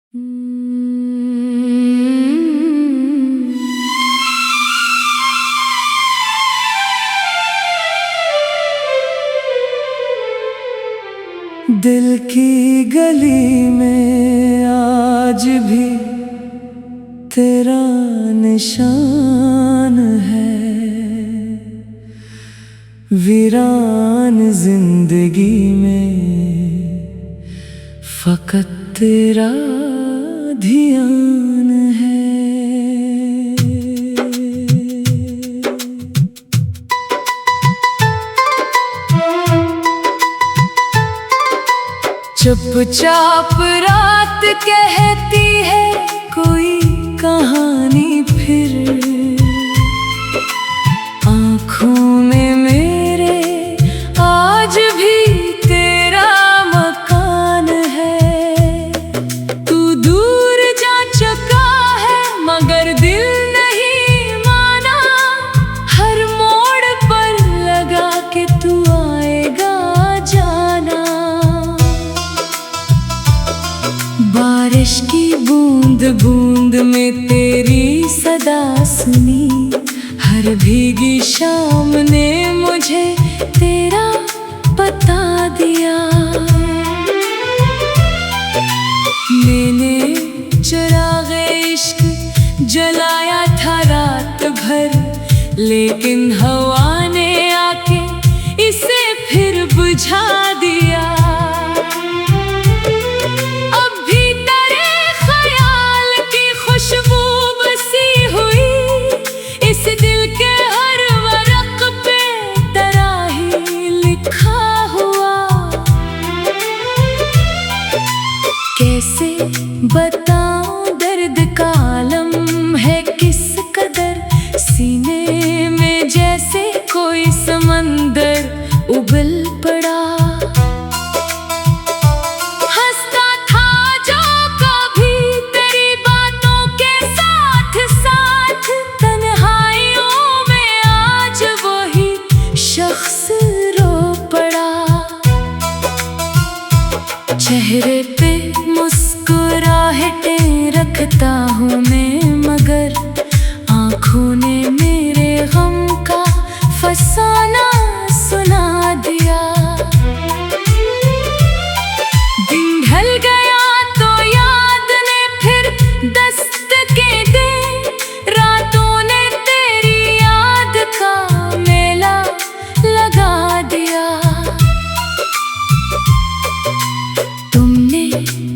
दिल की गली में आज भी तेरा निशान है। वीरान जिंदगी में फकत तेरा ध्यान है। चुपचाप रात कहती है कोई कहानी, फिर आँखों में मेरे आज भी तेरा मकान है। तू दूर जा चुका है मगर दिल नहीं माना, हर मोड़ पर लगा के तू आएगा जाना। बारिश की बूंद बूंद में तेरी सदा सुनी, हर भीगी शाम ने मुझे तेरा बता दिया। मैंने चिराग़े इश्क जलाया था रात भर, लेकिन हवा ने आके इसे फिर बुझा दिया। खुशबू बसी हुई इस दिल के हर वरक़ पे तेरा ही लिखा हुआ। कैसे बताऊं दर्द का आलम है किस कदर, सीने में जैसे कोई समंदर उबल पड़ा। चेहरे पे मुस्कुराहटें रखता हूँ मैं, मगर आँखों ने मेरे गम का फसाना सुना दिया। दिन ढल गया तो याद ने फिर दस्तकें दी, रातों ने तेरी याद का मेला लगा दिया।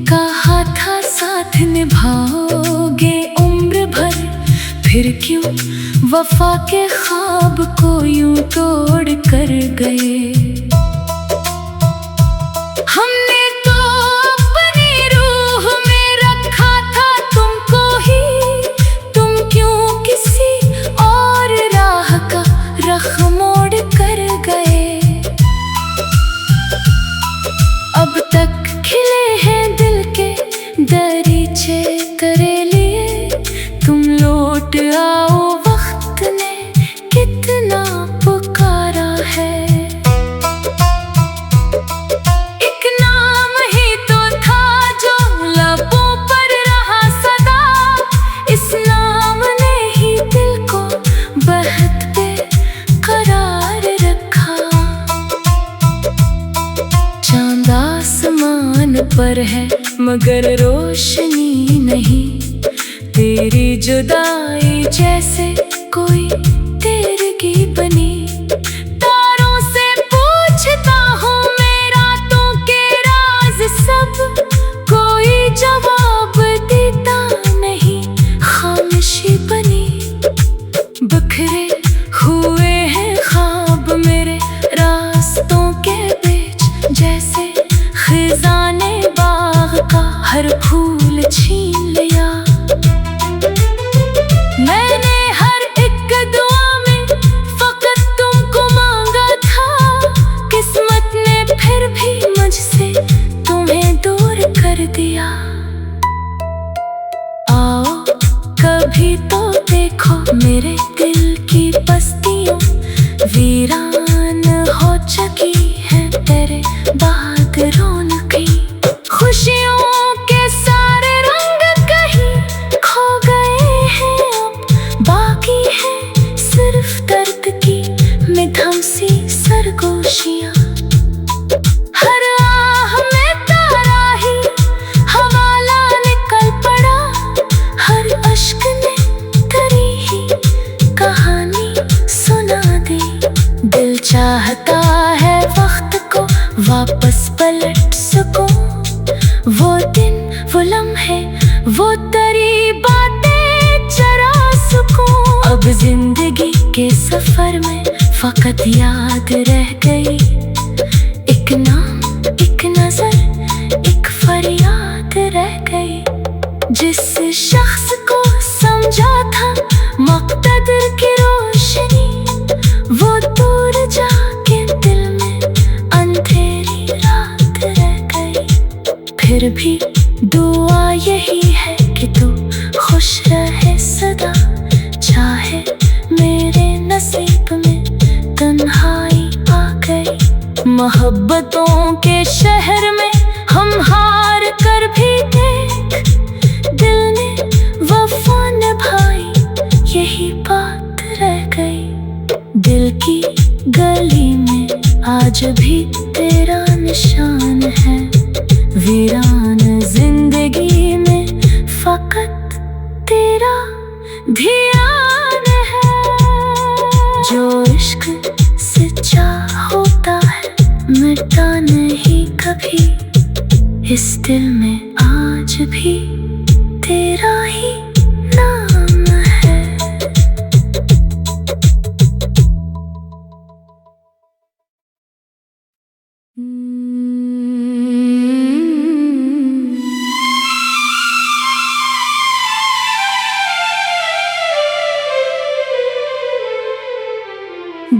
कहा था साथ निभाओगे उम्र भर, फिर क्यों वफा के ख्वाब को यूं तोड़ कर गए। हमने तो अपनी रूह में रखा था तुमको ही, तुम क्यों किसी और राह का रख मोड़ कर गए। अब तक खिले हैं दिल के दरीचे तेरे लिए, तुम लौट आओ वक्त ने कितना पुकारा है। एक नाम ही तो था जो लबों पर रहा सदा, इस नाम ने ही दिल को बहकते करार रखा। चांद आसमान पर है मगर रोशनी नहीं, तेरी जुदाई जैसे कोई तेरगी बनी। तारों से पूछता हूँ मैं रातों के राज सब, कोई जवाब देता नहीं, खामोशी बनी। बिखरे हुए हैं ख्वाब मेरे रास्तों के बीच, जैसे खिज़ाने बाग़ का हर फूल छीन लिया। मैंने हर एक दुआ में फकत तुमको मांगा था, किस्मत ने फिर भी मुझसे तुम्हें दूर कर दिया। आओ कभी तो देखो मेरे दिल की बस्तियों, वीरान हो चुकी है तेरे बाद रौनकें। खुशियों के सारे रंग वो लम्हे, वो तरी बातें, जरा सुकून। अब जिंदगी के सफर में फकत याद रह गई एक नाम, एक नजर, एक फरियाद रह गई। जिस शख्स को समझा था मक़तदर की रोशनी, वो दूर जाके दिल में अंधेरी रात रह गई। फिर भी दुआ यही है कि तू खुश रहे सदा, चाहे मेरे नसीब में तन्हाई आ गई। मोहब्बतों के शहर में हम हार कर भी देख, दिल ने वफा निभाई, यही बात रह गई। दिल की गली में आज भी तेरा निशान है, वीरान जिंदगी में फकत तेरा ध्यान है। जो इश्क सच्चा होता है मिटता नहीं कभी, इस दिल में आज भी तेरा ही नाम है।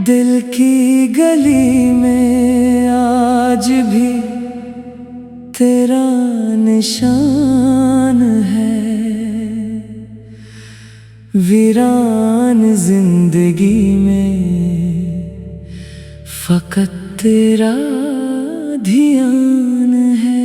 दिल की गली में आज भी तेरा निशान है, वीरान जिंदगी में फकत तेरा ध्यान है।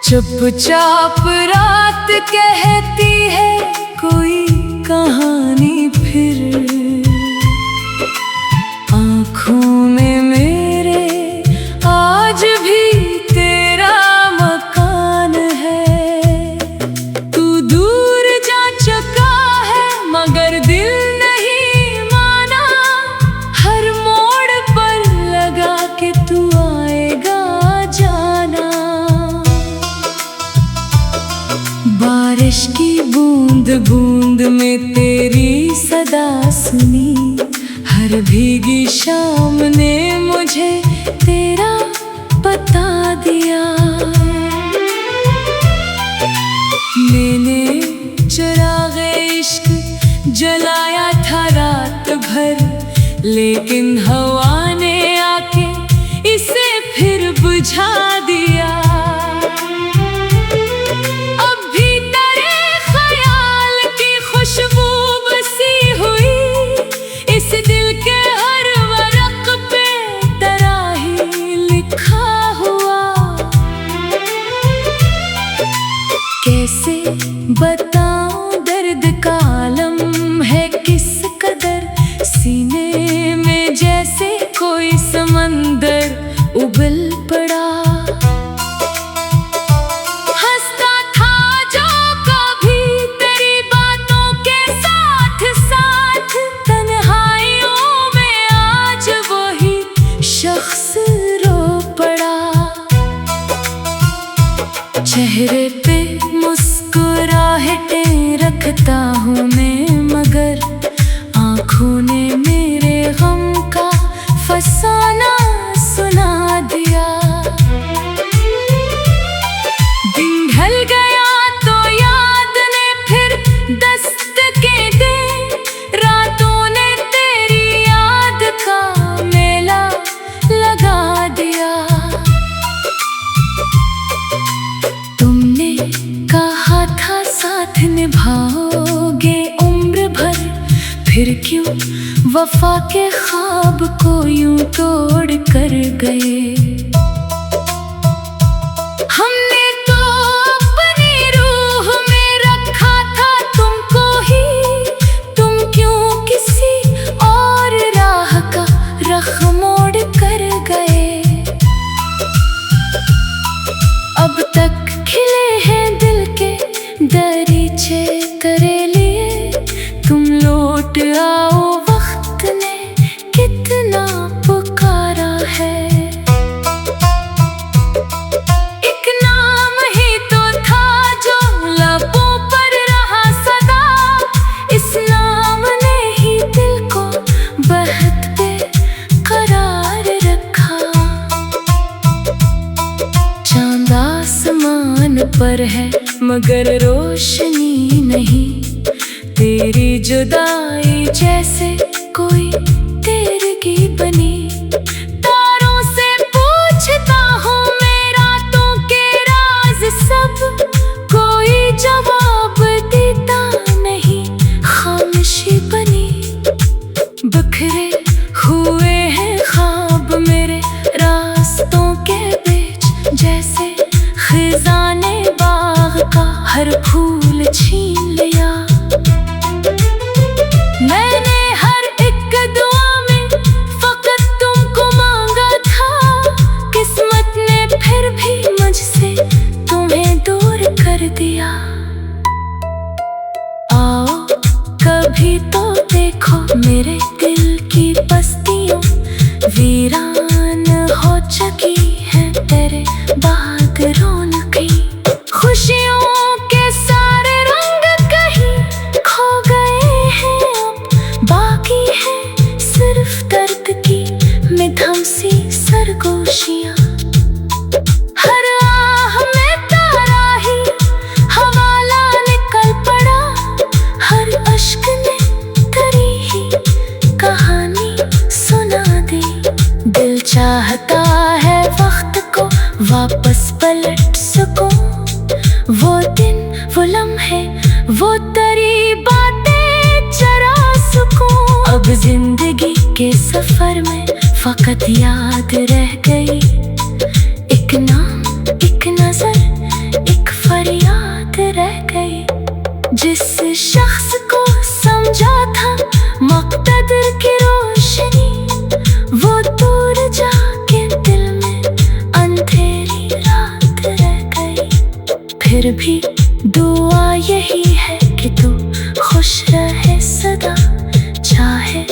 चुपचाप रात कहती है कोई कहानी, फिर आँखों में मेरे आज भी तेरा मकान है। तू दूर जा चुका है मगर दिल नहीं माना, हर मोड़ पर लगा के तू आएगा जाना। बारिश की बूंद बूंद में तेरी सदा सुनी, हर भीगी शाम ने मुझे तेरा बता दिया। मैंने चिराग़े इश्क जलाया था रात भर, लेकिन हवा ने आके इसे फिर बुझा दिया। खुशबू बसी हुई इस दिल के हर वरक़ पे तेरा ही लिखा हुआ। कैसे बताऊं दर्द का आलम है किस कदर, सीने में जैसे कोई समंदर उबल पड़ा। चेहरे पे मुस्कुराहटें रखता हूँ मैं, मगर आँखों ने मेरे गम का फसाना सुना दिया। दिन ढल गया तो याद ने फिर दस्तकें दी, रातों ने तेरी याद का मेला लगा दिया। साथ निभाओगे उम्र भर, फिर क्यों वफा के ख्वाब को यूं तोड़ कर गए। हमने तो अपनी रूह में रखा था तुमको ही, तुम क्यों किसी और राह का रख मोड़ कर गए। अब तक खिले हैं दिल के दरीचे तेरे लिए, तुम लौट आओ। घर है मगर रोशनी नहीं। तेरी जुदाई जैसे कोई तेरगी बनी। तारों से पूछता हूँ मैं रातों के राज सब, कोई जवाब देता नहीं, खामोशी बनी। बिखरे हुए हैं ख्वाब मेरे रास्तों के बीच, जैसे खिजाने बाग का हर फूल छीन लिया। मैंने हर एक दुआ में फकत तुमको मांगा था, किस्मत ने फिर भी मुझसे तुम्हें दूर कर दिया। आओ कभी तो देखो मेरे दिल की बस्तियों, वीरान हो चुकी है तेरे बाद रौनकें। खुशियों के सारे रंग कहीं खो गए हैं अब, बाकी है सिर्फ दर्द की मिधम सी सरगोशियां। हर आह में तारा ही हवाला निकल पड़ा, हर अश्क ने तेरी ही कहानी सुना दी। दिल चाहता है वक्त को वापस पलट सकूं, वो दिन वो लम्हे वो तेरी बातें चरा सकूं। अब जिंदगी के सफर में फकत याद रह गई, एक नाम एक नजर एक फरियाद रह गई। जिस शख्स को समझा था मक़दर की रोशनी, वो दूर जाके दिल में अंधेरी रात रह गई। फिर भी दुआ यही है कि तू खुश रहे सदा, चाहे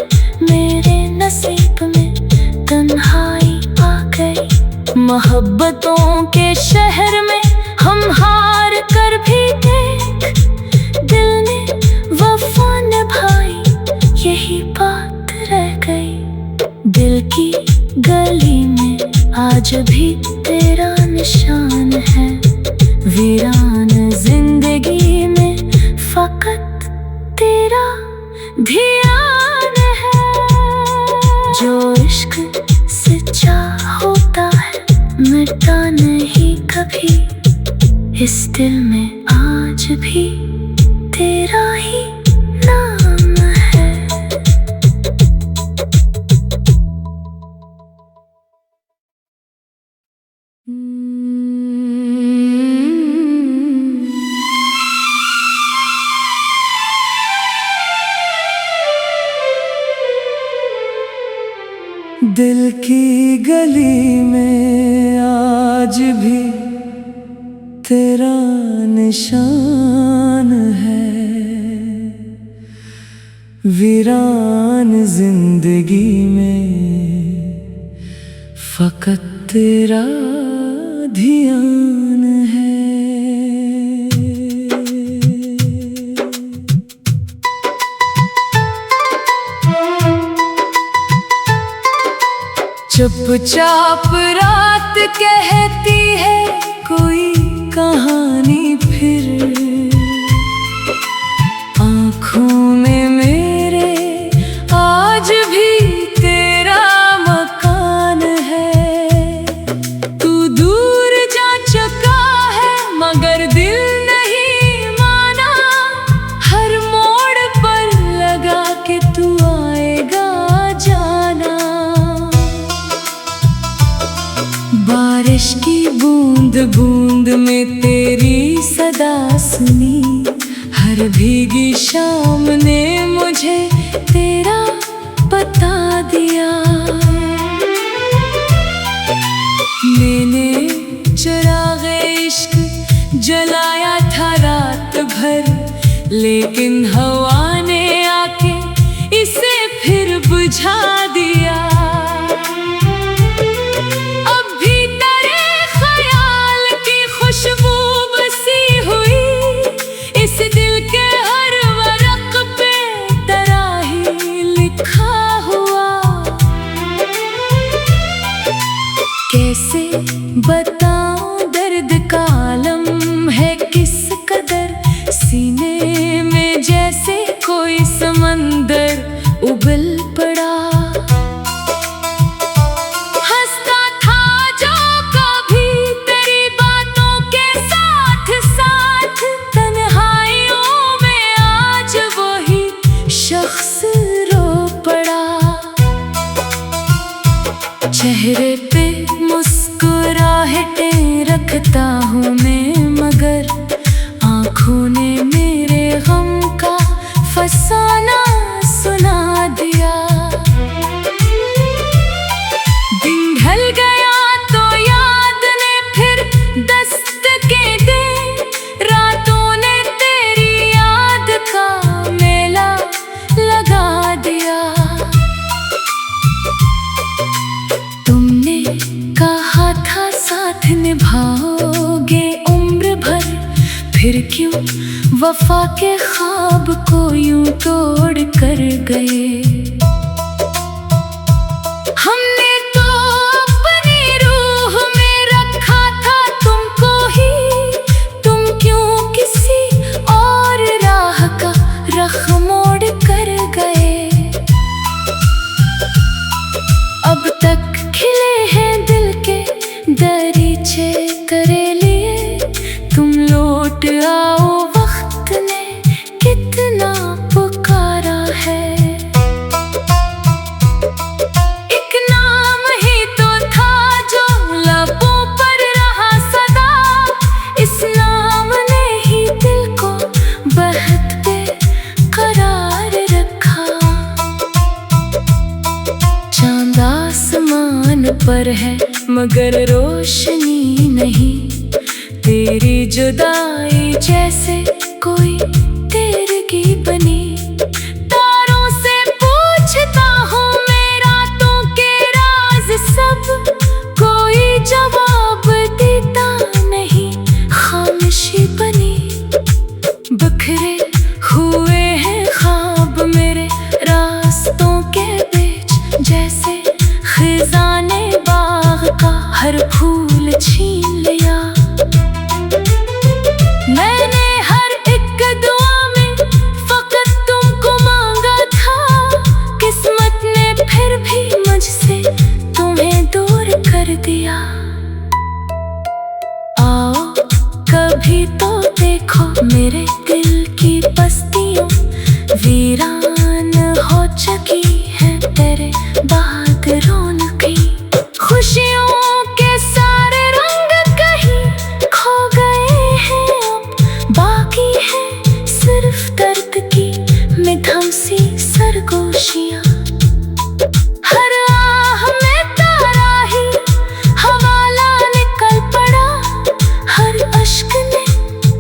मेरे नसीब में तन्हाई आ गई। मोहब्बतों के शहर में हम हार कर भी देख, दिल ने वफा निभाई यही बात रह गई। दिल की गली में आज भी तेरा निशान है, वीरान जिंदगी में फकत तेरा ध्यान है। जो इश्क सच्चा होता है मिटता नहीं कभी, इस दिल में आज भी तेरा ही नाम है। दिल की गली में आज भी तेरा निशान है, वीरान जिंदगी में फकत तेरा ध्यान है। चुपचाप रात कहती है कोई कहानी, फिर आँखों में मेरे आज भी तेरा मकान है। तू दूर जा चुका है मगर दिल नहीं माना, हर मोड़ पर लगा के तू आएगा जाना। बारिश की बूंद बूंद में तेरी सदा सुनी, हर भीगी शाम ने मुझे तेरा बता दिया। मैंने चिराग़े इश्क जलाया था रात भर, लेकिन हवा ने आके इसे फिर बुझा दिया। खुशबू बसी हुई इस दिल के हर वरक़ पे तेरा ही लिखा हुआ। कैसे बताऊं दर्द का आलम है वफा के ख्वाब को यूं तोड़ कर गए। हमने तो अपनी रूह में रखा था तुमको ही, तुम क्यों किसी और राह का रख मोड़ कर गए। अब तक खिले हैं दिल के दरीचे तेरे लिए, तुम लौट आओ वक्त ने कितना पुकारा है। एक नाम ही तो था जो लबों पर रहा सदा, इस नाम ने ही दिल को बहत पे करार रखा। चांद आसमान पर है मगर रोशनी नहीं, तेरी जुदाई जैसे कोई तेरगी बनी। तारों से पूछता हूँ मैं रातों के राज सब, कोई जवाब देता नहीं, खामोशी बनी। बिखरे हुए हैं ख्वाब मेरे रास्तों के बीच, जैसे खिजाने बाग का हर फूल छीन लिया। मैंने हर एक दुआ में फकत तुमको मांगा था, किस्मत ने फिर भी मुझसे तुम्हें दूर कर दिया। आओ कभी तो देखो मेरे दिल की बस्तियों, वीरान हो चुकी है तेरे बाद रौनकें। खुशियों के सारे रंग कहीं खो गए हैं, अब बाकी है सिर्फ दर्द की मिधम सी सरगोशियां। हर आह में तारा ही हवाला निकल पड़ा, हर अश्क ने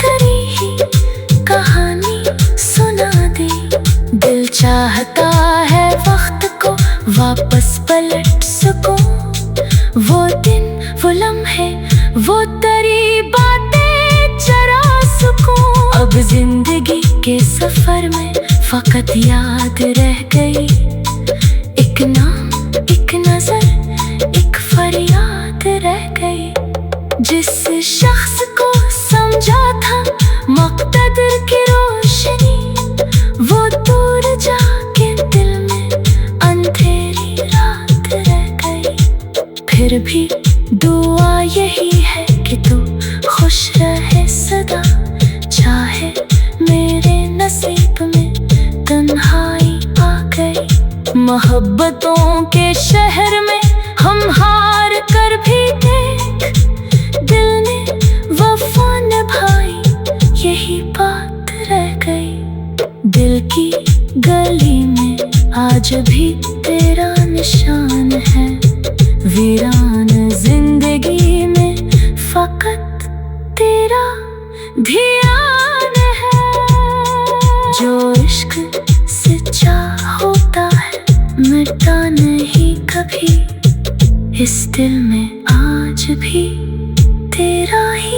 तेरी ही कहानी सुना दी। दिल चाहता है वक्त को वापस पलट सकूं, वो दिन वो लम्हे वो तेरी बातें चरा सकूं। अब जिंदगी के सफर में फकत याद रह गई, एक नाम एक नजर एक फरियाद रह गई। जिस शख्स को समझा था मुक़्तदर की रोशनी, वो दूर जाके दिल में अंधेरी रात रह गई। फिर भी दुआ यही है कि तू खुश रहे सदा, चाहे मेरे नसीब में तन्हाई आ गई। मोहब्बतों के शहर में हम हार कर भी देख, दिल ने वफा निभाई यही बात रह गई। दिल की गली में आज भी तेरा निशान है, वीरान जिंदगी में फकत तेरा ध्यान है। जो इश्क सच्चा होता है मिटता नहीं कभी, इस दिल में आज भी तेरा ही